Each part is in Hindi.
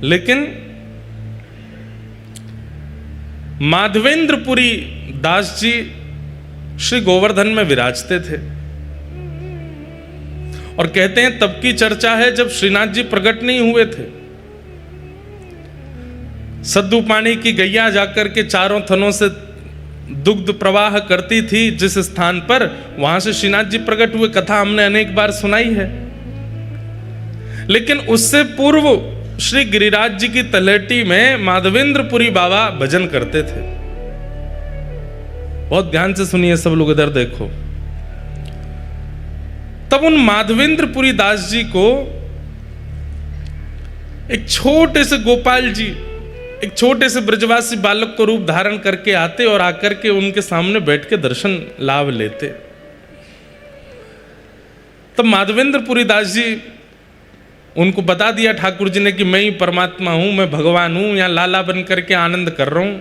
लेकिन माधवेंद्रपुरी दास जी श्री गोवर्धन में विराजते थे और कहते हैं तब की चर्चा है जब श्रीनाथ जी प्रकट नहीं हुए थे। सद्दू पानी की गैया जाकर के चारों थनों से दुग्ध प्रवाह करती थी जिस स्थान पर, वहां से श्रीनाथ जी प्रकट हुए। कथा हमने अनेक बार सुनाई है। लेकिन उससे पूर्व श्री गिरिराज जी की तलहटी में माधवेंद्रपुरी बाबा भजन करते थे। बहुत ध्यान से सुनिए सब लोग, इधर देखो। तब उन माधवेंद्रपुरी दास जी को एक छोटे से गोपाल जी, एक छोटे से ब्रजवासी बालक को रूप धारण करके आते और आकर के उनके सामने बैठ के दर्शन लाभ लेते। तब माधवेंद्रपुरी दास जी उनको बता दिया ठाकुर जी ने कि मैं ही परमात्मा हूं, मैं भगवान हूं, यहां लाला बन करके आनंद कर रहा हूं।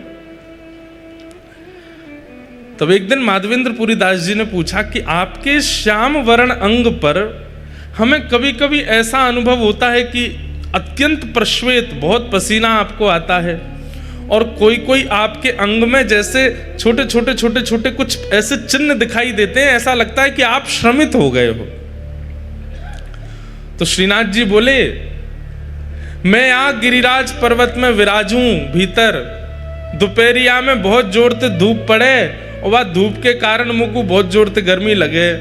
तब एक दिन माधवेंद्रपुरी दास जी ने पूछा कि आपके श्याम वर्ण अंग पर हमें कभी कभी ऐसा अनुभव होता है कि अत्यंत प्रश्वेत, बहुत पसीना आपको आता है और कोई कोई आपके अंग में जैसे छोटे छोटे छोटे छोटे कुछ ऐसे चिन्ह दिखाई देते हैं, ऐसा लगता है कि आप श्रमित हो गए हो। तो श्रीनाथ जी बोले, मैं आ गिरिराज पर्वत में विराजूं भीतर, दोपहरिया में बहुत जोर से धूप पड़े और वह धूप के कारण मुझको बहुत जोर से गर्मी लगे,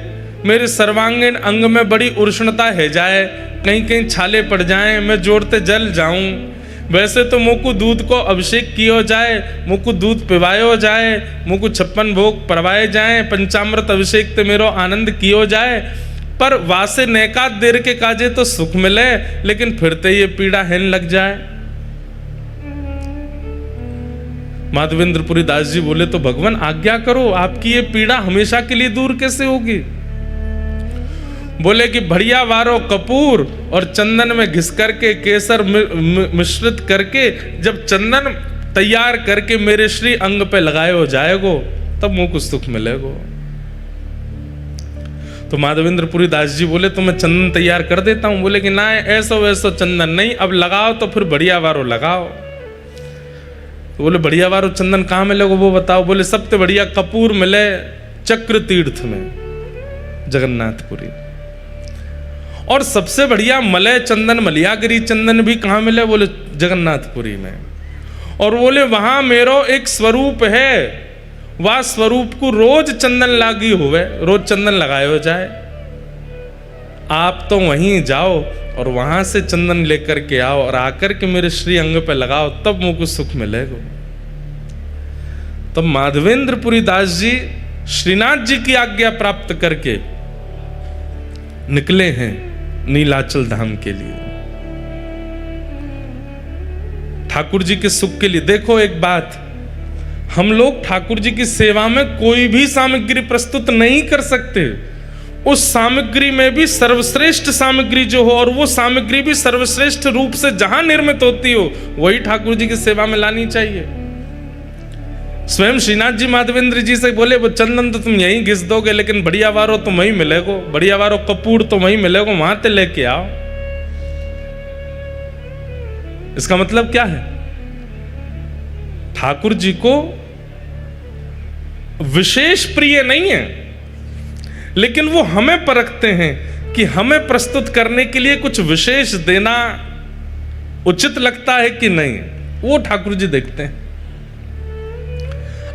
मेरे सर्वांगीण अंग में बड़ी उष्णता है जाए, कहीं कहीं छाले पड़ जाएं, मैं जोर से जल जाऊं। वैसे तो मुझको दूध को अभिषेक किया जाए, मुझको दूध पिवायो जाए, मुझको 56 भोग परवाए जाए, पंचामृत अभिषेक ते मेरो आनंद कियो जाए, पर वासे नैकात देर के काजे तो सुख मिले, लेकिन फिरते ये पीड़ा हैन लग जाए। माधवेंद्रपुरी दास जी बोले, तो भगवान आज्ञा करो, आपकी ये पीड़ा हमेशा के लिए दूर कैसे होगी? बोले कि बढ़िया वारो कपूर और चंदन में घिस करके केसर मिश्रित करके जब चंदन तैयार करके मेरे श्री अंग पे लगाए हो जाएगो, तब मुझे कुछ सुख मिलेगो। तो माधवेंद्रपुरी दास जी बोले, तो मैं चंदन तैयार कर देता हूं। बोले कि ना, ऐसा वैसा चंदन नहीं, अब लगाओ तो फिर बढ़िया वारो लगाओ। तो बोले बढ़िया वारो चंदन कहाँ मिलेगा वो बताओ। बोले सबसे बढ़िया कपूर मिले चक्र तीर्थ में, जगन्नाथपुरी। और सबसे बढ़िया मलय चंदन, मलियागिरी चंदन भी कहाँ मिले? बोले जगन्नाथपुरी में। और बोले वहां मेरो एक स्वरूप है, वह स्वरूप को रोज चंदन लागी हुए, रोज चंदन लगाए हो जाए। आप तो वहीं जाओ और वहां से चंदन लेकर के आओ और आकर के मेरे श्री अंग पे लगाओ, तब मुझको सुख मिलेगा। तब माधवेंद्रपुरी दास जी श्रीनाथ जी की आज्ञा प्राप्त करके निकले हैं नीलाचल धाम के लिए, ठाकुर जी के सुख के लिए। देखो एक बात, हम लोग ठाकुर जी की सेवा में कोई भी सामग्री प्रस्तुत नहीं कर सकते। उस सामग्री में भी सर्वश्रेष्ठ सामग्री जो हो, और वो सामग्री भी सर्वश्रेष्ठ रूप से जहां निर्मित होती हो, वही ठाकुर जी की सेवा में लानी चाहिए। स्वयं श्रीनाथ जी माधवेंद्र जी से बोले, वो चंदन तो तुम यहीं घिस दोगे, लेकिन बढ़िया वारो तो वहीं मिलेगो, बढ़िया वारो कपूर तो वहीं मिलेगो, वहां ते लेके आओ। इसका मतलब क्या है? ठाकुर जी को विशेष प्रिय नहीं है, लेकिन वो हमें परखते हैं कि हमें प्रस्तुत करने के लिए कुछ विशेष देना उचित लगता है कि नहीं, वो ठाकुर जी देखते हैं।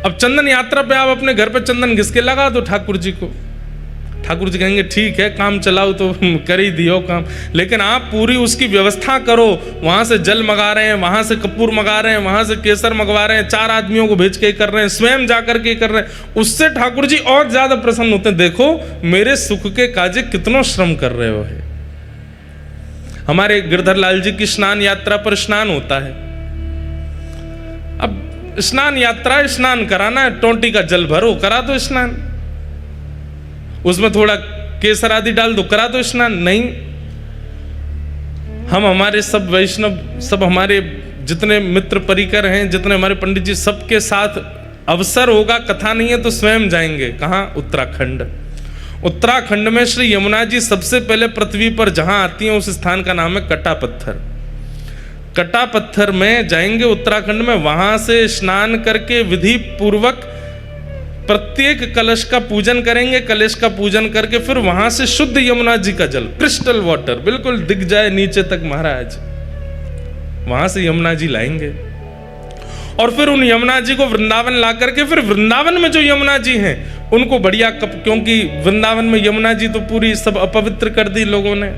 अब चंदन यात्रा पे आप अपने घर पे चंदन घिस के लगा दो ठाकुर जी को, ठाकुर जी कहेंगे ठीक है, काम चलाओ तो कर ही दियो काम। लेकिन आप पूरी उसकी व्यवस्था करो, वहां से जल मंगा रहे हैं, वहां से कपूर मंगा रहे हैं, वहां से केसर मंगवा रहे हैं, 4 आदमियों को भेज के कर रहे हैं, स्वयं जाकर के कर रहे हैं, उससे ठाकुर जी और ज्यादा प्रसन्न होते हैं। देखो मेरे सुख के काजे कितना श्रम कर रहे हो है। हमारे गिरधर लाल जी की स्नान यात्रा पर स्नान होता है। अब स्नान यात्रा, स्नान कराना है, टोंटी का जल भरो, करा दो स्नान, उसमें थोड़ा केसर आदि डाल दो, करा दो स्नान। नहीं, हम हमारे सब वैष्णव, सब हमारे जितने मित्र परिकर हैं, जितने हमारे पंडित जी, सबके साथ अवसर होगा, कथा नहीं है तो स्वयं जाएंगे। कहाँ? उत्तराखंड। उत्तराखंड में श्री यमुना जी सबसे पहले पृथ्वी पर जहां आती हैं, उस स्थान का नाम है कटा पत्थर। कटा पत्थर में जाएंगे उत्तराखंड में, वहां से स्नान करके विधि पूर्वक प्रत्येक कलश का पूजन करेंगे। कलश का पूजन करके फिर वहां से शुद्ध यमुना जी का जल, क्रिस्टल वाटर, बिल्कुल दिख जाए नीचे तक महाराज, वहां से यमुना जी लाएंगे। और फिर उन यमुना जी को वृंदावन ला करके फिर वृंदावन में जो यमुना जी हैं उनको बढ़िया क्योंकि वृंदावन में यमुना जी तो पूरी सब अपवित्र कर दी लोगों ने,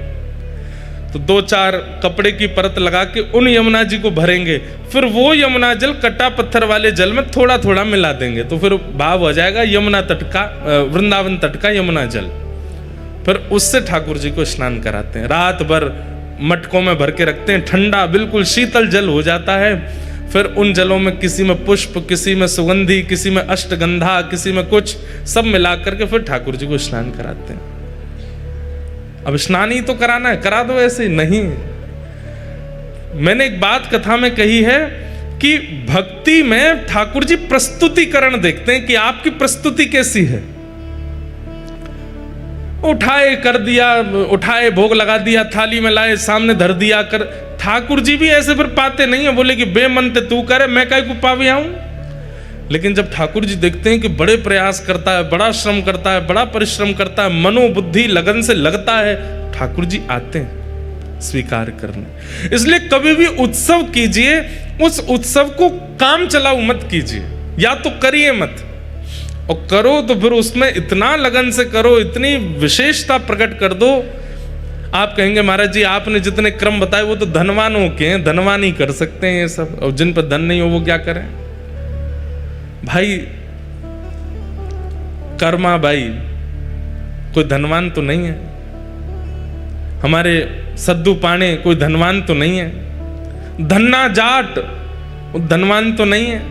तो 2-4 कपड़े की परत लगा के उन यमुना जी को भरेंगे। फिर वो यमुना जल कटा पत्थर वाले जल में थोड़ा थोड़ा मिला देंगे, तो फिर भाव हो जाएगा यमुना तट का, वृंदावन तट का यमुना जल। फिर उससे ठाकुर जी को स्नान कराते हैं, रात भर मटकों में भर के रखते हैं, ठंडा बिल्कुल शीतल जल हो जाता है। फिर उन जलों में किसी में पुष्प, किसी में सुगंधी, किसी में अष्टगंधा, किसी में कुछ, सब मिला करके फिर ठाकुर जी को स्नान कराते हैं। अब स्नान ही तो कराना है, करा दो ऐसे नहीं। मैंने एक बात कथा में कही है कि भक्ति में ठाकुर जी प्रस्तुतिकरण देखते हैं कि आपकी प्रस्तुति कैसी है। उठाए कर दिया, उठाए भोग लगा दिया, थाली में लाए सामने धर दिया कर, ठाकुर जी भी ऐसे फिर पाते नहीं है, बोले कि बेमनते तू करे, मैं काहे को पावे आऊं। लेकिन जब ठाकुर जी देखते हैं कि बड़े प्रयास करता है, बड़ा श्रम करता है, बड़ा परिश्रम करता है, मनोबुद्धि लगन से लगता है, ठाकुर जी आते हैं स्वीकार करने। इसलिए कभी भी उत्सव कीजिए, उस उत्सव को काम चलाओ मत कीजिए, या तो करिए मत, और करो तो फिर उसमें इतना लगन से करो, इतनी विशेषता प्रकट कर दो। आप कहेंगे महाराज जी आपने जितने क्रम बताए वो तो धनवानों के हैं, धनवान ही कर सकते हैं ये सब, और जिन पर धन नहीं हो वो क्या करें। भाई कर्मा भाई कोई धनवान तो नहीं है, हमारे सद्दू पाणे कोई धनवान तो नहीं है, धन्ना जाट धनवान तो नहीं है,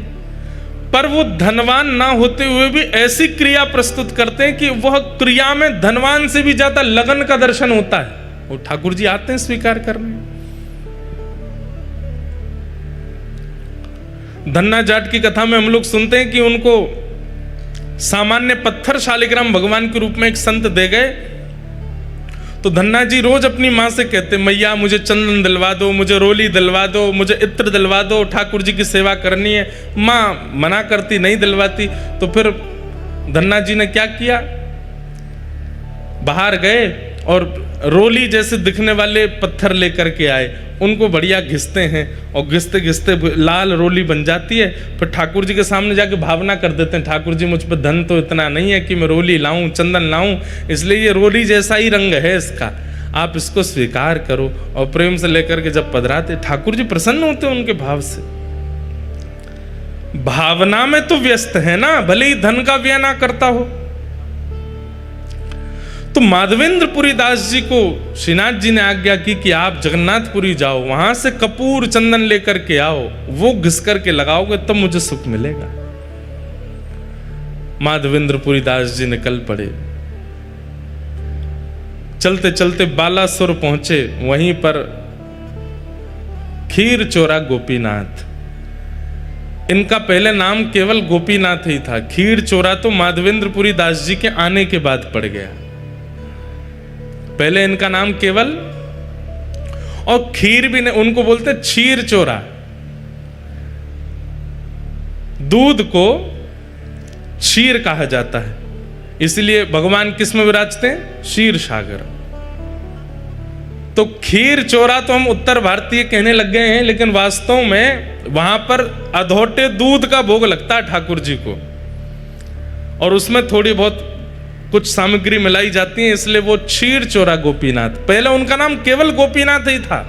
पर वो धनवान ना होते हुए भी ऐसी क्रिया प्रस्तुत करते हैं कि वह क्रिया में धनवान से भी ज्यादा लगन का दर्शन होता है, और ठाकुर जी आते हैं स्वीकार करने। धन्ना जाट की कथा में हम लोग सुनते हैं कि उनको सामान्य पत्थर शालिग्राम भगवान के रूप में एक संत दे गए, तो धन्ना जी रोज अपनी माँ से कहते, मैया मुझे चंदन दिलवा दो, मुझे रोली दिलवा दो, मुझे इत्र दिलवा दो, ठाकुर जी की सेवा करनी है। माँ मना करती, नहीं दिलवाती। तो फिर धन्ना जी ने क्या किया, बाहर गए और रोली जैसे दिखने वाले पत्थर लेकर के आए, उनको बढ़िया घिसते हैं, और घिसते घिसते लाल रोली बन जाती है। फिर ठाकुर जी के सामने जाके भावना कर देते हैं, ठाकुर जी मुझ पर धन तो इतना नहीं है कि मैं रोली लाऊं, चंदन लाऊं, इसलिए ये रोली जैसा ही रंग है इसका, आप इसको स्वीकार करो। और प्रेम से लेकर के जब पधराते, ठाकुर जी प्रसन्न होते हैं उनके भाव से। भावना में तो व्यस्त है ना, भले ही धन का व्यय ना करता हो। तो माधवेंद्रपुरी दास जी को श्रीनाथ जी ने आज्ञा की कि आप जगन्नाथपुरी जाओ, वहां से कपूर चंदन लेकर के आओ, वो घिस करके लगाओगे तब मुझे सुख मिलेगा। माधवेंद्रपुरी दास जी निकल पड़े, चलते चलते बालासुर पहुंचे, वहीं पर खीर चोरा गोपीनाथ, इनका पहले नाम केवल गोपीनाथ ही था, खीर चोरा तो माधवेंद्रपुरी दास जी के आने के बाद पड़ गया, पहले इनका नाम केवल, और खीर भी नहीं, उनको बोलते क्षीर चोरा। दूध को क्षीर कहा जाता है, इसलिए भगवान किस में विराजते हैं, क्षीर सागर। तो खीर चोरा तो हम उत्तर भारतीय कहने लग गए हैं, लेकिन वास्तव में वहां पर अधोटे दूध का भोग लगता है ठाकुर जी को, और उसमें थोड़ी बहुत कुछ सामग्री मिलाई जाती है, इसलिए वो क्षीर चोरा गोपीनाथ। पहले उनका नाम केवल गोपीनाथ ही था,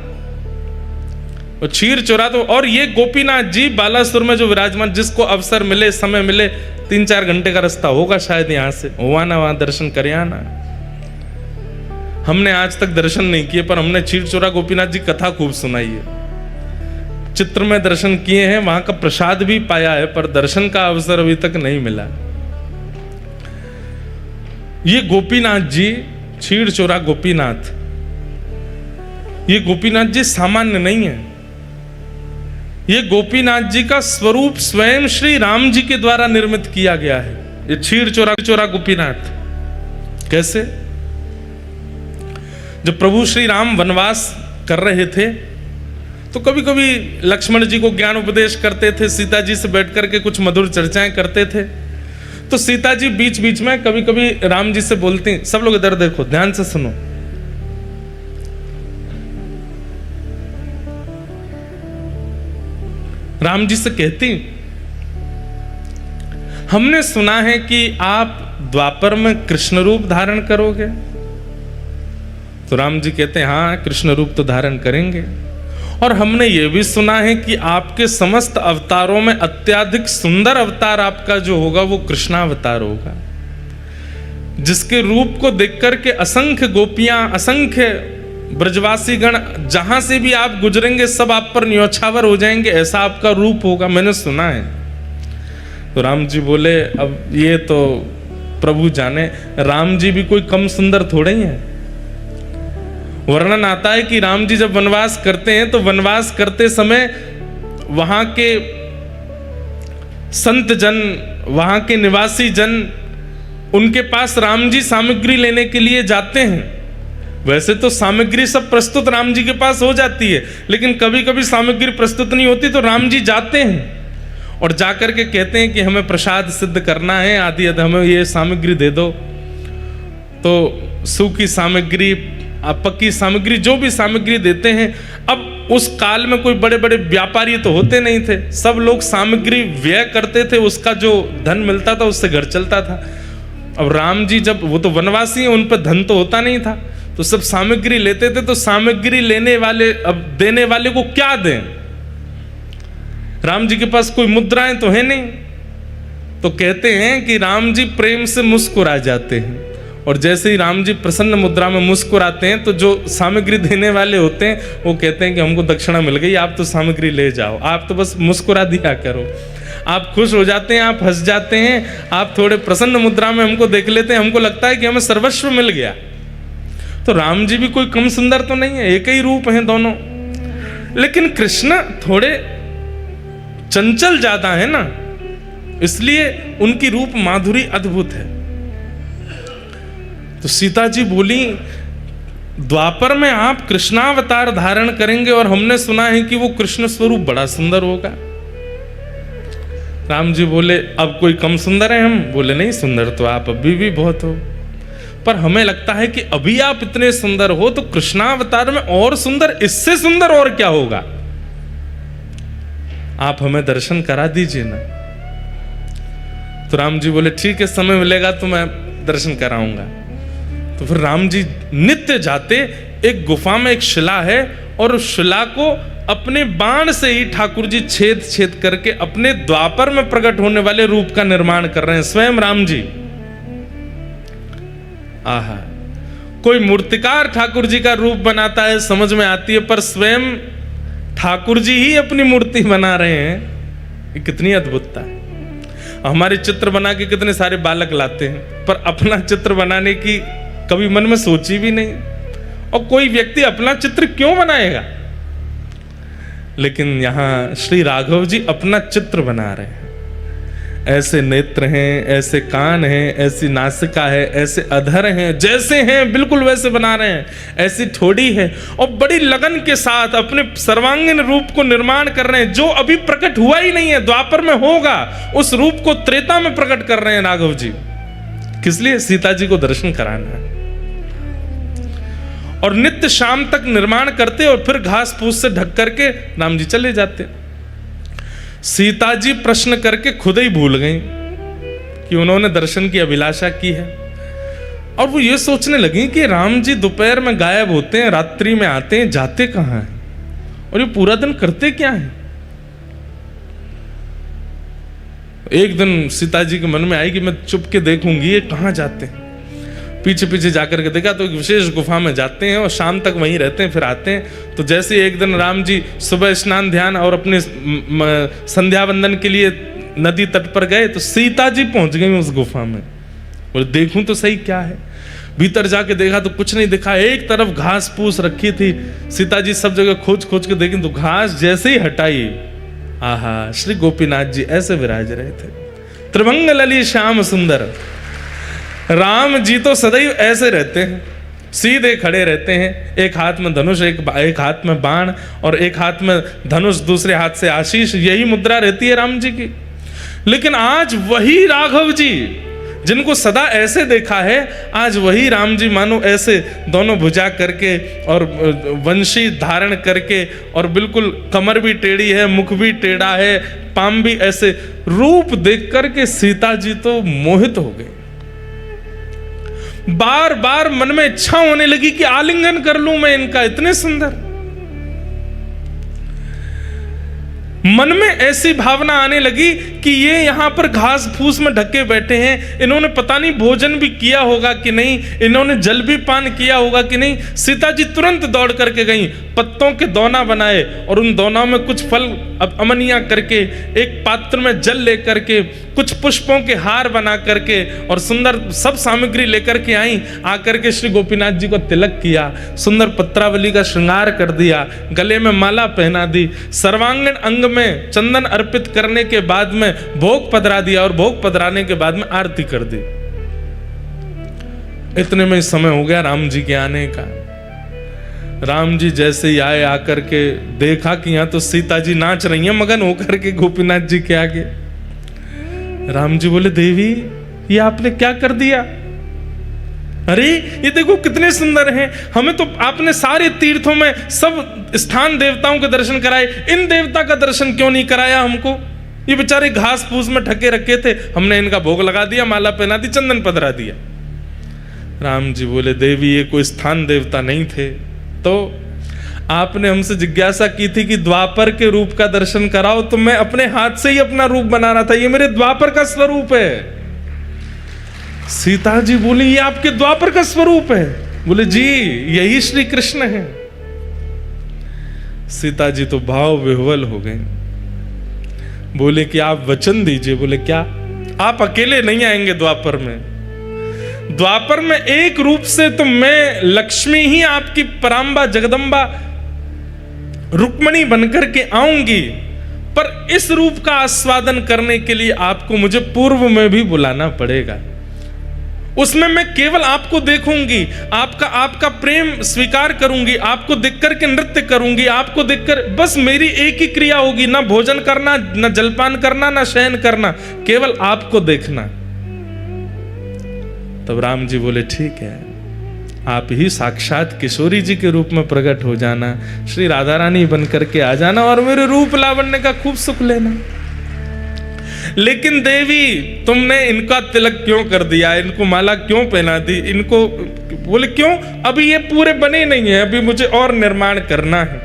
वो क्षीर चोरा। तो और ये गोपीनाथ जी बालासुर में जो विराजमान, जिसको अवसर मिले, समय मिले, 3-4 घंटे का रास्ता होगा शायद यहां से, हुआ ना वहां दर्शन करे आना। हमने आज तक दर्शन नहीं किए, पर हमने क्षीर चोरा गोपीनाथ जी कथा खूब सुनाई है, चित्र में दर्शन किए हैं, वहां का प्रसाद भी पाया है, पर दर्शन का अवसर अभी तक नहीं मिला। ये गोपीनाथ जी, क्षीर चोरा गोपीनाथ, ये गोपीनाथ जी सामान्य नहीं है, ये गोपीनाथ जी का स्वरूप स्वयं श्री राम जी के द्वारा निर्मित किया गया है। ये क्षीर चोरा गोपीनाथ कैसे, जब प्रभु श्री राम वनवास कर रहे थे तो कभी कभी लक्ष्मण जी को ज्ञान उपदेश करते थे, सीता जी से बैठ करके कुछ मधुर चर्चाएं करते थे। तो सीता जी बीच बीच में कभी कभी राम जी से बोलती, सब लोग इधर देखो, ध्यान से सुनो। राम जी से कहती, हमने सुना है कि आप द्वापर में कृष्ण रूप धारण करोगे। तो राम जी कहते हैं, हाँ कृष्ण रूप तो धारण करेंगे। और हमने ये भी सुना है कि आपके समस्त अवतारों में अत्यधिक सुंदर अवतार आपका जो होगा वो कृष्णावतार होगा, जिसके रूप को देख करके असंख्य गोपियां, असंख्य ब्रजवासी गण जहां से भी आप गुजरेंगे सब आप पर न्योछावर हो जाएंगे, ऐसा आपका रूप होगा, मैंने सुना है। तो राम जी बोले, अब ये तो प्रभु जाने, राम जी भी कोई कम सुंदर थोड़े ही है। वर्णन आता है कि राम जी जब वनवास करते हैं तो वनवास करते समय वहां के संत जन, वहां के निवासी जन उनके पास राम जी सामग्री लेने के लिए जाते हैं। वैसे तो सामग्री सब प्रस्तुत राम जी के पास हो जाती है, लेकिन कभी कभी सामग्री प्रस्तुत नहीं होती तो राम जी जाते हैं और जाकर के कहते हैं कि हमें प्रसाद सिद्ध करना है, आदि हमें ये सामग्री दे दो। तो सूखी सामग्री, पक्की सामग्री, जो भी सामग्री देते हैं। अब उस काल में कोई बड़े बड़े व्यापारी तो होते नहीं थे, सब लोग सामग्री व्यय करते थे, उसका जो धन मिलता था उससे घर चलता था। अब राम जी जब, वो तो वनवासी हैं, उन पर धन तो होता नहीं था, तो सब सामग्री लेते थे। तो सामग्री लेने वाले, अब देने वाले को क्या दें? राम जी के पास कोई मुद्राएं तो है नहीं। तो कहते हैं कि राम जी प्रेम से मुस्कुरा जाते हैं, और जैसे ही राम जी प्रसन्न मुद्रा में मुस्कुराते हैं तो जो सामग्री देने वाले होते हैं वो कहते हैं कि हमको दक्षिणा मिल गई, आप तो सामग्री ले जाओ, आप तो बस मुस्कुरा दिया करो। आप खुश हो जाते हैं, आप हंस जाते हैं, आप थोड़े प्रसन्न मुद्रा में हमको देख लेते हैं, हमको लगता है कि हमें सर्वस्व मिल गया। तो राम जी भी कोई कम सुंदर तो नहीं है, एक ही रूप हैं दोनों। लेकिन कृष्ण थोड़े चंचल ज्यादा है ना, इसलिए उनकी रूप माधुरी अद्भुत है। तो सीता जी बोली, द्वापर में आप कृष्णावतार धारण करेंगे और हमने सुना है कि वो कृष्ण स्वरूप बड़ा सुंदर होगा। राम जी बोले, अब कोई कम सुंदर है हम? बोले, नहीं, सुंदर तो आप अभी भी बहुत हो, पर हमें लगता है कि अभी आप इतने सुंदर हो तो कृष्णावतार में और सुंदर, इससे सुंदर और क्या होगा? आप हमें दर्शन करा दीजिए ना। तो राम जी बोले, ठीक है, समय मिलेगा तो मैं दर्शन कराऊंगा। तो फिर राम जी नित्य जाते, एक गुफा में एक शिला है और उस शिला को अपने बाण से ही ठाकुर जी छेद छेद करके अपने द्वापर में प्रकट होने वाले रूप का निर्माण कर रहे हैं, स्वयं राम जी। आहा, कोई मूर्तिकार ठाकुर जी का रूप बनाता है समझ में आती है, पर स्वयं ठाकुर जी ही अपनी मूर्ति बना रहे हैं, ये कितनी अद्भुतता है। हमारे चित्र बना के कितने सारे बालक लाते हैं, पर अपना चित्र बनाने की कभी मन में सोची भी नहीं। और कोई व्यक्ति अपना चित्र क्यों बनाएगा? लेकिन यहां श्री राघव जी अपना चित्र बना रहे हैं। ऐसे नेत्र हैं, ऐसे कान हैं, ऐसी नासिका है, ऐसे अधर हैं, जैसे हैं बिल्कुल वैसे बना रहे हैं, ऐसी ठोड़ी है, और बड़ी लगन के साथ अपने सर्वांगीण रूप को निर्माण कर रहे हैं, जो अभी प्रकट हुआ ही नहीं है, द्वापर में होगा, उस रूप को त्रेता में प्रकट कर रहे हैं राघव जी। किस लिए? सीता जी को दर्शन कराना है। और नित्य शाम तक निर्माण करते और फिर घास फूस से ढक करके राम जी चले जाते। सीता जी प्रश्न करके खुद ही भूल गई कि उन्होंने दर्शन की अभिलाषा की है, और वो ये सोचने लगी कि राम जी दोपहर में गायब होते हैं, रात्रि में आते हैं, जाते कहाँ हैं, और ये पूरा दिन करते क्या हैं। एक दिन सीता जी के मन में आई कि मैं चुप के देखूंगी ये कहाँ जाते हैं। पीछे पीछे जाकर के देखा तो एक विशेष गुफा में जाते हैं और शाम तक वहीं रहते हैं, फिर आते हैं। तो जैसे एक दिन राम जी सुबह स्नान ध्यान और अपने संध्या वंदन के लिए नदी तट पर गए तो सीता जी पहुंच गई उस गुफा में। और देखूं तो सही क्या है। भीतर जाके देखा तो कुछ नहीं दिखा, एक तरफ घास फूस रखी थी। सीता जी सब जगह खोज खोज के देखी तो घास जैसे ही हटाई, आहा, श्री गोपीनाथ जी ऐसे विराज रहे थे, त्रिभंग लली श्याम सुंदर। राम जी तो सदैव ऐसे रहते हैं, सीधे खड़े रहते हैं, एक हाथ में धनुष, एक हाथ में बाण और एक हाथ में धनुष, दूसरे हाथ से आशीष, यही मुद्रा रहती है राम जी की। लेकिन आज वही राघव जी जिनको सदा ऐसे देखा है, आज वही राम जी मानो ऐसे दोनों भुजा करके और वंशी धारण करके, और बिल्कुल कमर भी टेढ़ी है, मुख भी टेढ़ा है, पाम भी ऐसे, रूप देख करके सीता जी तो मोहित हो गए। बार बार मन में इच्छा होने लगी कि आलिंगन कर लूं मैं इनका, इतने सुंदर। मन में ऐसी भावना आने लगी कि ये यहां पर घास फूस में ढके बैठे हैं, इन्होंने पता नहीं भोजन भी किया होगा कि नहीं, इन्होंने जल भी पान किया होगा कि नहीं। सीता जी तुरंत दौड़ करके गई, पत्तों के दोना बनाए और उन दोनों में कुछ फल अमनिया करके, एक पात्र में जल लेकर के, कुछ पुष्पों के हार बना करके और सुंदर सब सामग्री लेकर के आई। आकर के श्री गोपीनाथ जी को तिलक किया, सुंदर पत्रावली का श्रृंगार कर दिया, गले में माला पहना दी, सर्वांगीण अंग में चंदन अर्पित करने के बाद में भोग पधरा दिया और भोग पधराने के बाद में आरती कर दी। इतने में समय हो गया राम जी के आने का। राम जी जैसे ही आए, आकर के देखा कि यहां तो सीता जी नाच रही हैं मगन होकर के गोपीनाथ जी के आगे। राम जी बोले, देवी ये आपने क्या कर दिया? अरे ये देखो कितने सुंदर हैं, हमें तो आपने सारे तीर्थों में सब स्थान देवताओं के दर्शन कराए, इन देवता का दर्शन क्यों नहीं कराया हमको? ये बेचारे घास फूस में ढके रखे थे, हमने इनका भोग लगा दिया, माला पहना दी, चंदन पधरा दिया। राम जी बोले, देवी ये कोई स्थान देवता नहीं थे, तो आपने हमसे जिज्ञासा की थी कि द्वापर के रूप का दर्शन कराओ, तो मैं अपने हाथ से ही अपना रूप बना रहा था, ये मेरे द्वापर का स्वरूप है। सीता जी बोली, ये आपके द्वापर का स्वरूप है? बोले जी यही श्री कृष्ण है। सीता जी तो भाव विह्वल हो गए, बोले कि आप वचन दीजिए। बोले क्या? आप अकेले नहीं आएंगे द्वापर में, द्वापर में एक रूप से तो मैं लक्ष्मी ही आपकी परांबा जगदम्बा रुक्मणी बनकर के आऊंगी, पर इस रूप का आस्वादन करने के लिए आपको मुझे पूर्व में भी बुलाना पड़ेगा। उसमें मैं केवल आपको देखूंगी, आपका प्रेम स्वीकार करूंगी, आपको देख करके नृत्य करूंगी, आपको देखकर बस मेरी एक ही क्रिया होगी, ना भोजन करना, ना जलपान करना, ना शयन करना, केवल आपको देखना। तब राम जी बोले, ठीक है, आप ही साक्षात किशोरी जी के रूप में प्रकट हो जाना, श्री राधा रानी बन करके आ जाना और मेरे रूप लावण्य का खूब सुख लेना। लेकिन देवी तुमने इनका तिलक क्यों कर दिया, इनको माला क्यों पहना दी, इनको? बोले क्यों? अभी ये पूरे बने नहीं है, अभी मुझे और निर्माण करना है,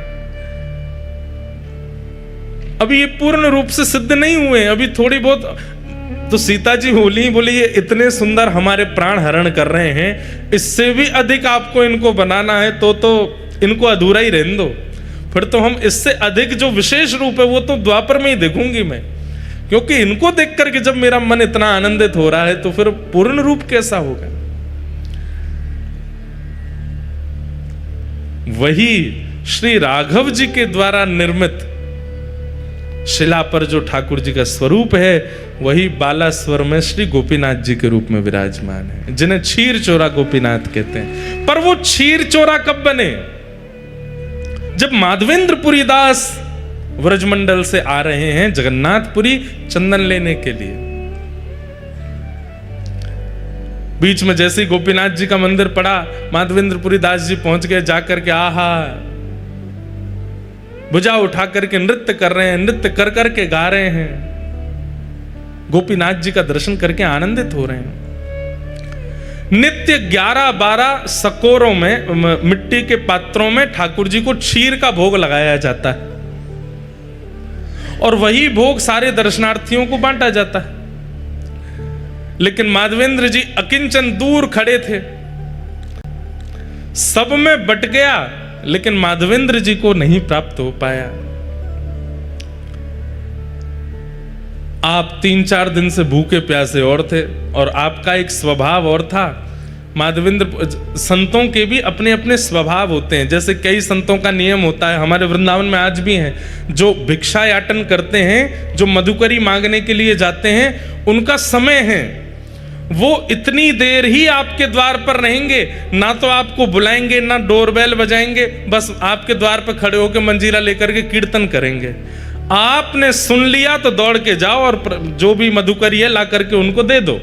अभी ये पूर्ण रूप से सिद्ध नहीं हुए, अभी थोड़ी बहुत। तो सीता जी बोली ये इतने सुंदर हमारे प्राण हरण कर रहे हैं, इससे भी अधिक आपको इनको बनाना है तो इनको अधूरा ही रहने दो, फिर तो हम इससे अधिक जो विशेष रूप है वो तो द्वापर में ही देखूंगी मैं, क्योंकि इनको देख करके जब मेरा मन इतना आनंदित हो रहा है तो फिर पूर्ण रूप कैसा होगा? वही श्री राघव जी के द्वारा निर्मित शिला पर जो ठाकुर जी का स्वरूप है, वही बालास्वर में श्री गोपीनाथ जी के रूप में विराजमान है, जिन्हें क्षीर चोरा गोपीनाथ कहते हैं। पर वो क्षीर चोरा कब बने? जब माधवेंद्रपुरी दास व्रजमंडल से आ रहे हैं जगन्नाथपुरी चंदन लेने के लिए। बीच में जैसे ही गोपीनाथ जी का मंदिर पड़ा, माधवेंद्रपुरी दास जी पहुंच गए, जाकर के आहा भुजा उठा करके नृत्य कर रहे हैं, नृत्य कर करके गा रहे हैं, गोपीनाथ जी का दर्शन करके आनंदित हो रहे हैं। नित्य 11-12 सकोरों में, मिट्टी के पात्रों में ठाकुर जी को क्षीर का भोग लगाया जाता है और वही भोग सारे दर्शनार्थियों को बांटा जाता है। लेकिन माधवेंद्र जी अकिंचन दूर खड़े थे, सब में बट गया, लेकिन माधवेंद्र जी को नहीं प्राप्त हो पाया। आप 3-4 दिन से भूखे प्यासे और थे और आपका एक स्वभाव और था। माधवेंद्र संतों के भी अपने अपने स्वभाव होते हैं, जैसे कई संतों का नियम होता है, हमारे वृंदावन में आज भी हैं, जो भिक्षा याटन करते हैं, जो मधुकरी मांगने के लिए जाते हैं, उनका समय है, वो इतनी देर ही आपके द्वार पर रहेंगे, ना तो आपको बुलाएंगे ना डोरबेल बजाएंगे, बस आपके द्वार पर खड़े होकर मंजीरा लेकर के कीर्तन करेंगे। आपने सुन लिया तो दौड़ के जाओ और जो भी मधुकरी है ला करके उनको दे दो।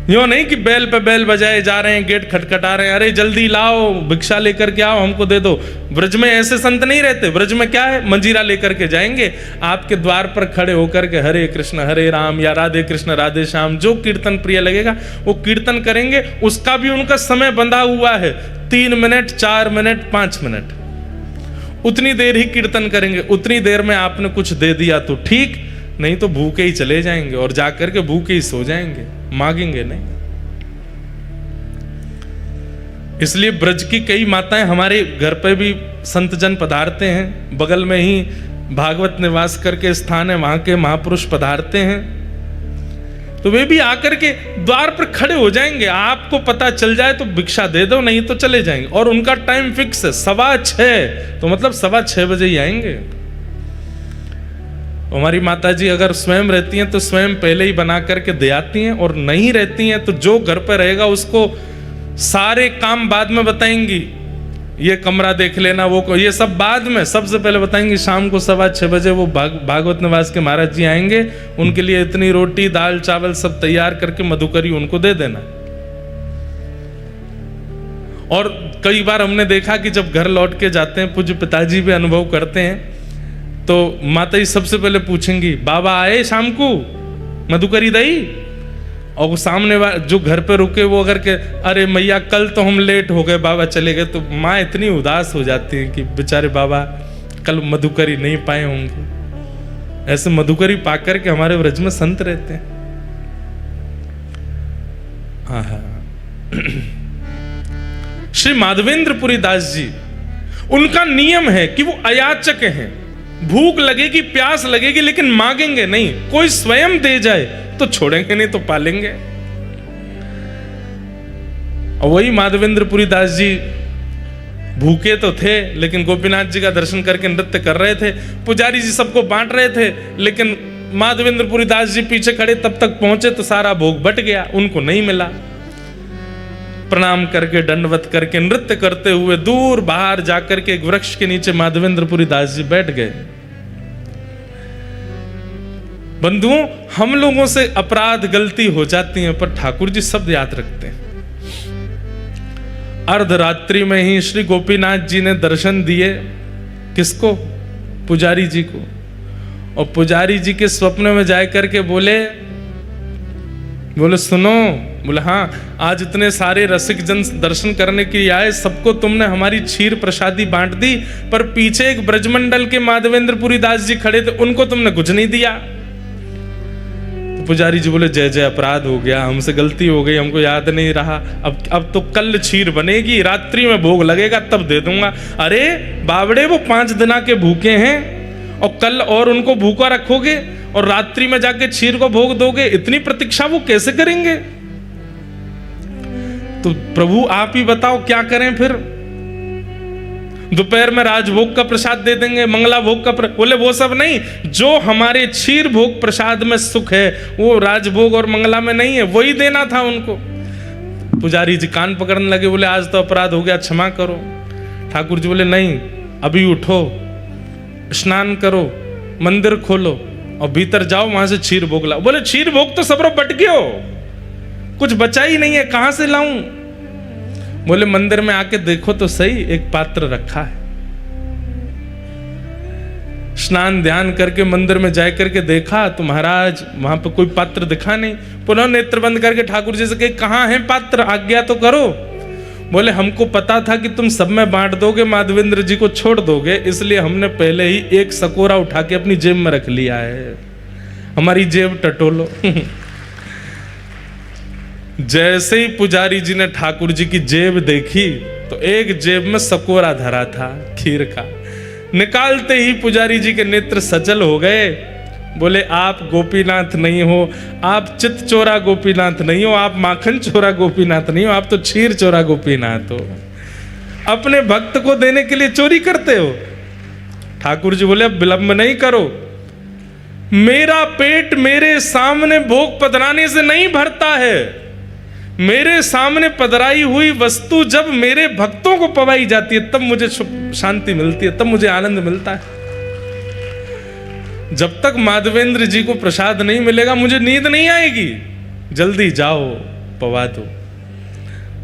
यूं नहीं कि बैल पे बैल बजाए जा रहे हैं, गेट खटखटा रहे हैं, अरे जल्दी लाओ भिक्षा लेकर के आओ हमको दे दो। ब्रज में ऐसे संत नहीं रहते। ब्रज में क्या है, मंजीरा लेकर के जाएंगे, आपके द्वार पर खड़े होकर के हरे कृष्ण हरे राम या राधे कृष्ण राधे श्याम, जो कीर्तन प्रिय लगेगा वो कीर्तन करेंगे। उसका भी उनका समय बंधा हुआ है, 3 मिनट 4 मिनट 5 मिनट, उतनी देर ही कीर्तन करेंगे। उतनी देर में आपने कुछ दे दिया तो ठीक, नहीं तो भूखे ही चले जाएंगे और जाकर के भूखे ही सो जाएंगे, मांगेंगे नहीं। इसलिए ब्रज की कई माताएं हमारे घर पे भी संत जन पधारते हैं, बगल में ही भागवत निवास करके स्थान है, वहां के महापुरुष पधारते हैं, तो वे भी आकर के द्वार पर खड़े हो जाएंगे। आपको पता चल जाए तो भिक्षा दे दो, नहीं तो चले जाएंगे। और उनका टाइम फिक्स है 6:15, तो मतलब 6:15 बजे ही आएंगे। हमारी माता जी अगर स्वयं रहती हैं तो स्वयं पहले ही बना करके दे आती हैं, और नहीं रहती हैं तो जो घर पर रहेगा उसको सारे काम बाद में बताएंगी। ये कमरा देख लेना, वो ये सब बाद में, सबसे पहले बताएंगी शाम को 6:15 बजे वो भागवत निवास के महाराज जी आएंगे, उनके लिए इतनी रोटी दाल चावल सब तैयार करके मधुकरी उनको दे देना। और कई बार हमने देखा कि जब घर लौट के जाते हैं, पूज्य पिताजी भी अनुभव करते हैं, तो माता जी सबसे पहले पूछेंगी बाबा आए शाम को मधुकरी दई, और वो सामने जो घर पे रुके वो अगर के अरे मैया कल तो हम लेट हो गए बाबा चले गए, तो माँ इतनी उदास हो जाती है कि बेचारे बाबा कल मधुकरी नहीं पाए होंगे। ऐसे मधुकरी पाकर के हमारे व्रज में संत रहते हैं। श्री माधवेंद्रपुरी दास जी, उनका नियम है कि वो अयाचक हैं। भूख लगेगी प्यास लगेगी लेकिन मांगेंगे नहीं, कोई स्वयं दे जाए तो छोड़ेंगे नहीं तो पालेंगे। और वही माधवेंद्रपुरी दास जी भूखे तो थे लेकिन गोपीनाथ जी का दर्शन करके नृत्य कर रहे थे। पुजारी जी सबको बांट रहे थे, लेकिन माधवेंद्रपुरी दास जी पीछे खड़े, तब तक पहुंचे तो सारा भोग बट गया, उनको नहीं मिला। प्रणाम करके दंडवत करके नृत्य करते हुए दूर बाहर जाकर के एक वृक्ष के नीचे माधवेंद्रपुरी दास जी बैठ गए। बंधुओं, हम लोगों से अपराध गलती हो जाती है, पर ठाकुर जी शब्द याद रखते हैं। अर्धरात्रि में ही श्री गोपीनाथ जी ने दर्शन दिए, किसको? पुजारी जी को। और पुजारी जी के स्वप्न में जाकर के बोले सुनो, बोले हाँ, आज इतने सारे रसिक जन दर्शन करने के लिए आए, सबको तुमने हमारी क्षीर प्रसादी बांट दी, पर पीछे एक ब्रजमंडल के माधवेंद्रपुरी दास जी खड़े थे, उनको तुमने कुछ नहीं दिया। तो पुजारी जी बोले जय जय, अपराध हो गया, हमसे गलती हो गई, हमको याद नहीं रहा। अब तो कल क्षीर बनेगी, रात्रि में भोग लगेगा तब दे दूंगा। अरे बावड़े, वो 5 दिन के भूखे हैं और कल और उनको भूखा रखोगे और रात्रि में जाके क्षीर को भोग दोगे, इतनी प्रतीक्षा वो कैसे करेंगे? तो प्रभु आप ही बताओ क्या करें फिर? दोपहर में राजभोग का प्रसाद दे देंगे, मंगला भोग का बोले वो सब नहीं, जो हमारे क्षीर भोग प्रसाद में सुख है वो राजभोग और मंगला में नहीं है, वही देना था उनको। पुजारी जी कान पकड़ने लगे, बोले आज तो अपराध हो गया, क्षमा करो। ठाकुर जी बोले नहीं, अभी उठो, स्नान करो, मंदिर खोलो और भीतर जाओ, वहां से क्षीर भोग लाओ। बोले क्षीर भोग तो सब बट गयो, कुछ बचा ही नहीं है, कहां से लाऊं? बोले मंदिर में आके देखो तो सही, एक पात्र रखा है। स्नान ध्यान करके मंदिर में जा करके देखा तो महाराज वहां पे कोई पात्र दिखा नहीं। पुनः नेत्र बंद करके ठाकुर जी से कहे कहां है पात्र, आज्ञा तो करो। बोले हमको पता था कि तुम सब में बांट दोगे, माधवेंद्र जी को छोड़ दोगे, इसलिए हमने पहले ही एक सकोरा उठा के अपनी जेब में रख लिया है। हमारी जेब टटोलो। जैसे ही पुजारी जी ने ठाकुर जी की जेब देखी तो एक जेब में सकोरा धरा था खीर का। निकालते ही पुजारी जी के नेत्र सचल हो गए। बोले आप गोपीनाथ नहीं हो, आप चित चोरा गोपीनाथ नहीं हो, आप माखन चोरा गोपीनाथ नहीं हो, आप तो क्षीर चोरा गोपीनाथ हो। अपने भक्त को देने के लिए चोरी करते हो। ठाकुर जी बोले अब विलंब नहीं करो, मेरा पेट मेरे सामने भोग पधराने से नहीं भरता है। मेरे सामने पधराई हुई वस्तु जब मेरे भक्तों को पवाई जाती है तब मुझे शांति मिलती है, तब मुझे आनंद मिलता है। जब तक माधवेंद्र जी को प्रसाद नहीं मिलेगा मुझे नींद नहीं आएगी। जल्दी जाओ पवा दो।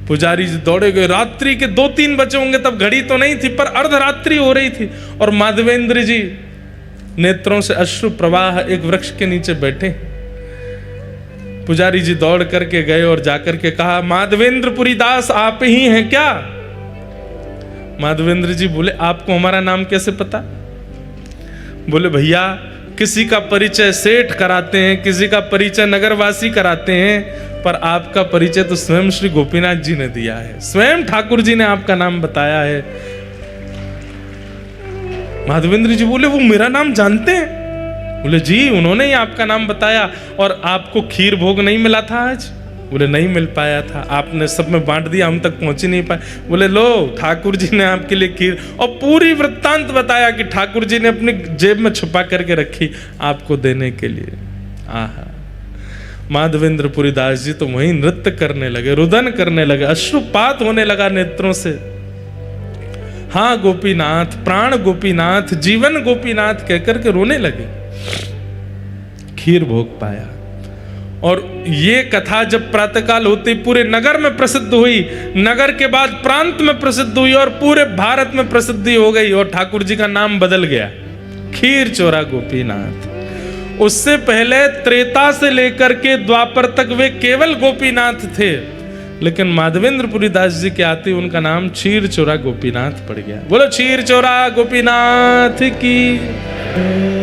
पुजारी जी दौड़े गए। रात्रि के 2-3 बजे होंगे, तब घड़ी तो नहीं थी पर अर्धरात्रि हो रही थी और माधवेंद्र जी नेत्रों से अश्रु प्रवाह एक वृक्ष के नीचे बैठे। पुजारी जी दौड़ करके गए और जाकर के कहा, माधवेंद्रपुरी दास आप ही हैं क्या? माधवेंद्र जी बोले, आपको हमारा नाम कैसे पता? बोले, भैया किसी का परिचय सेठ कराते हैं, किसी का परिचय नगरवासी कराते हैं, पर आपका परिचय तो स्वयं श्री गोपीनाथ जी ने दिया है, स्वयं ठाकुर जी ने आपका नाम बताया है। माधवेंद्र जी बोले, वो मेरा नाम जानते हैं? बोले, जी उन्होंने ही आपका नाम बताया। और आपको खीर भोग नहीं मिला था आज? बोले, नहीं मिल पाया था, आपने सब में बांट दिया, हम तक पहुंच ही नहीं पाए। बोले, लो ठाकुर जी ने आपके लिए खीर, और पूरी वृत्तांत बताया कि ठाकुर जी ने अपनी जेब में छुपा करके रखी आपको देने के लिए। आहा, माधवेंद्रपुरी दास जी तो वहीं नृत्य करने लगे, रुदन करने लगे, अश्रुपात होने लगा नेत्रों से। हाँ गोपीनाथ, प्राण गोपीनाथ, जीवन गोपीनाथ कहकर के रोने लगे। खीर भोग पाया। और ये कथा जब प्रातःकाल होते पूरे नगर में प्रसिद्ध हुई, नगर के बाद प्रांत में प्रसिद्ध हुई और पूरे भारत में प्रसिद्धि हो गई और ठाकुर जी का नाम बदल गया, खीर चोरा गोपीनाथ। उससे पहले त्रेता से लेकर के द्वापर तक वे केवल गोपीनाथ थे, लेकिन माधवेंद्रपुरी दास जी के आते उनका नाम क्षीर चोरा गोपीनाथ पड़ गया। बोलो क्षीर चोरा गोपीनाथ की।